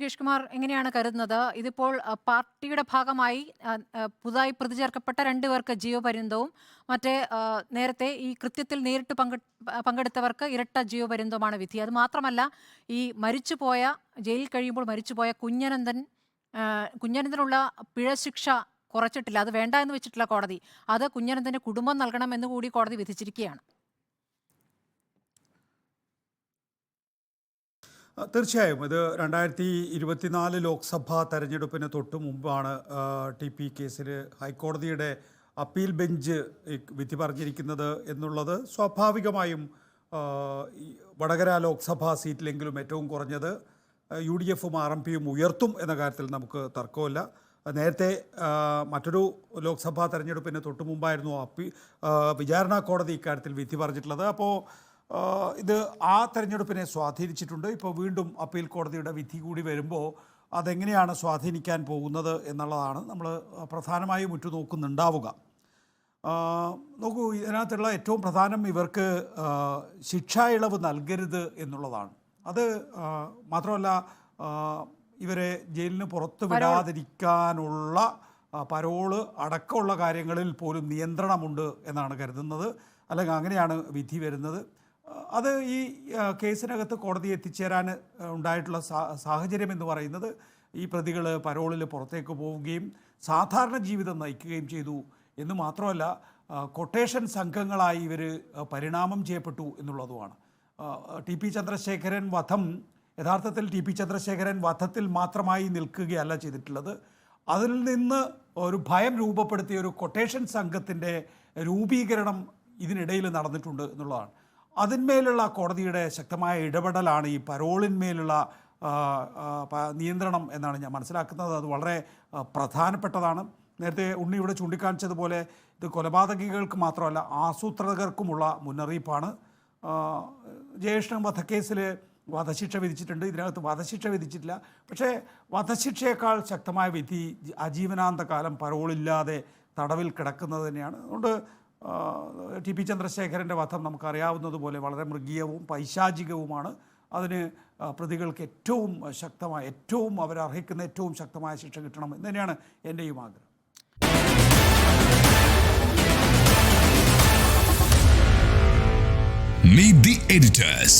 ഗണേഷ് കുമാർ എങ്ങനെയാണ് കരുതുന്നത്? ഇതിപ്പോൾ പാർട്ടിയുടെ ഭാഗമായി പുതുതായി പ്രതി ചേർക്കപ്പെട്ട 2 പേർക്ക് ജീവപര്യന്തവും മറ്റേ നേരത്തെ ഈ കൃത്യത്തിൽ നേരിട്ട് പങ്കെടുത്തവർക്ക് ഇരട്ട ജീവപര്യന്തവുമാണ് വിധി. അത് മാത്രമല്ല, ഈ മരിച്ചുപോയ ജയിലിൽ കഴിയുമ്പോൾ മരിച്ചുപോയ കുഞ്ഞനന്തനുള്ള പിഴശിക്ഷ കുറച്ചിട്ടില്ല. അത് വേണ്ട എന്ന് വെച്ചിട്ടില്ല കോടതി. അത് കുഞ്ഞനന്തന്റെ കുടുംബം നൽകണം എന്ന് കൂടി കോടതി വിധിച്ചിരിക്കുകയാണ്. തീർച്ചയായും ഇത് 2024 ലോക്സഭാ തെരഞ്ഞെടുപ്പിന് തൊട്ട് മുമ്പാണ് TP കേസിൽ ഹൈക്കോടതിയുടെ അപ്പീൽ ബെഞ്ച് വിധി പറഞ്ഞിരിക്കുന്നത് എന്നുള്ളത് സ്വാഭാവികമായും വടകര ലോക്സഭാ സീറ്റിലെങ്കിലും ഏറ്റവും കുറഞ്ഞത് UDFും RMPയും ഉയർത്തും എന്ന കാര്യത്തിൽ നമുക്ക് തർക്കമില്ല. നേരത്തെ മറ്റൊരു ലോക്സഭാ തെരഞ്ഞെടുപ്പിന് തൊട്ട് മുമ്പായിരുന്നു വിചാരണ കോടതി ഇക്കാര്യത്തിൽ വിധി പറഞ്ഞിട്ടുള്ളത്. അപ്പോൾ ഇത് ആ തെരഞ്ഞെടുപ്പിനെ സ്വാധീനിച്ചിട്ടുണ്ട്. ഇപ്പോൾ വീണ്ടും അപ്പീൽ കോടതിയുടെ വിധി കൂടി വരുമ്പോൾ അതെങ്ങനെയാണ് സ്വാധീനിക്കാൻ പോകുന്നത് എന്നുള്ളതാണ് നമ്മൾ പ്രധാനമായും ഉറ്റുനോക്കുന്നുണ്ടാവുക. നോക്കൂ, ഇതിനകത്തുള്ള ഏറ്റവും പ്രധാനം ഇവർക്ക് ശിക്ഷാ ഇളവ് നൽകരുത് എന്നുള്ളതാണ്. അത് മാത്രമല്ല, ഇവരെ ജയിലിന് പുറത്ത് വിടാതിരിക്കാനുള്ള പരോള് അടക്കമുള്ള കാര്യങ്ങളിൽ പോലും നിയന്ത്രണമുണ്ട് എന്നാണ് കരുതുന്നത്. അല്ലെങ്കിൽ അങ്ങനെയാണ് വിധി വരുന്നത്. അത് ഈ കേസിനകത്ത് കോടതി എത്തിച്ചേരാൻ ഉണ്ടായിട്ടുള്ള സാഹചര്യം എന്ന് പറയുന്നത് ഈ പ്രതികൾ പരോളിൽ പുറത്തേക്ക് പോവുകയും സാധാരണ ജീവിതം നയിക്കുകയും ചെയ്തു എന്ന് മാത്രമല്ല, കൊട്ടേഷൻ സംഘങ്ങളായി ഇവർ പരിണാമം ചെയ്യപ്പെട്ടു എന്നുള്ളതുമാണ്. TP ചന്ദ്രശേഖരൻ വധം യഥാർത്ഥത്തിൽ TP ചന്ദ്രശേഖരൻ വധത്തിൽ മാത്രമായി നിൽക്കുകയല്ല ചെയ്തിട്ടുള്ളത്. അതിൽ നിന്ന് ഒരു ഭയം രൂപപ്പെടുത്തിയ ഒരു കൊട്ടേഷൻ സംഘത്തിൻ്റെ രൂപീകരണം ഇതിനിടയിൽ നടന്നിട്ടുണ്ട് എന്നുള്ളതാണ്. അതിന്മേലുള്ള കോടതിയുടെ ശക്തമായ ഇടപെടലാണ് ഈ പരോളിന്മേലുള്ള നിയന്ത്രണം എന്നാണ് ഞാൻ മനസ്സിലാക്കുന്നത്. അത് വളരെ പ്രധാനപ്പെട്ടതാണ്. നേരത്തെ ഉണ്ണി ഇവിടെ ചൂണ്ടിക്കാണിച്ചതുപോലെ ഇത് കൊലപാതകികൾക്ക് മാത്രമല്ല ആസൂത്രകർക്കുമുള്ള മുന്നറിയിപ്പാണ്. ജയേഷിന് വധക്കേസിൽ വധശിക്ഷ വിധിച്ചിട്ടുണ്ട്. ഇതിനകത്ത് വധശിക്ഷ വിധിച്ചിട്ടില്ല. പക്ഷേ വധശിക്ഷയേക്കാൾ ശക്തമായ വിധി ആജീവനാന്തകാലം പരോളില്ലാതെ തടവിൽ കിടക്കുന്നത് തന്നെയാണ്. അതുകൊണ്ട് TP ചന്ദ്രശേഖരൻ്റെ വധം നമുക്കറിയാവുന്നതുപോലെ വളരെ മൃഗീയവും പൈശാചികവുമാണ്. അതിന് പ്രതികൾക്ക് ഏറ്റവും അവരർഹിക്കുന്ന ഏറ്റവും ശക്തമായ ശിക്ഷ കിട്ടണം എന്ന് തന്നെയാണ് എൻ്റെയും ആഗ്രഹം. Meet the editors.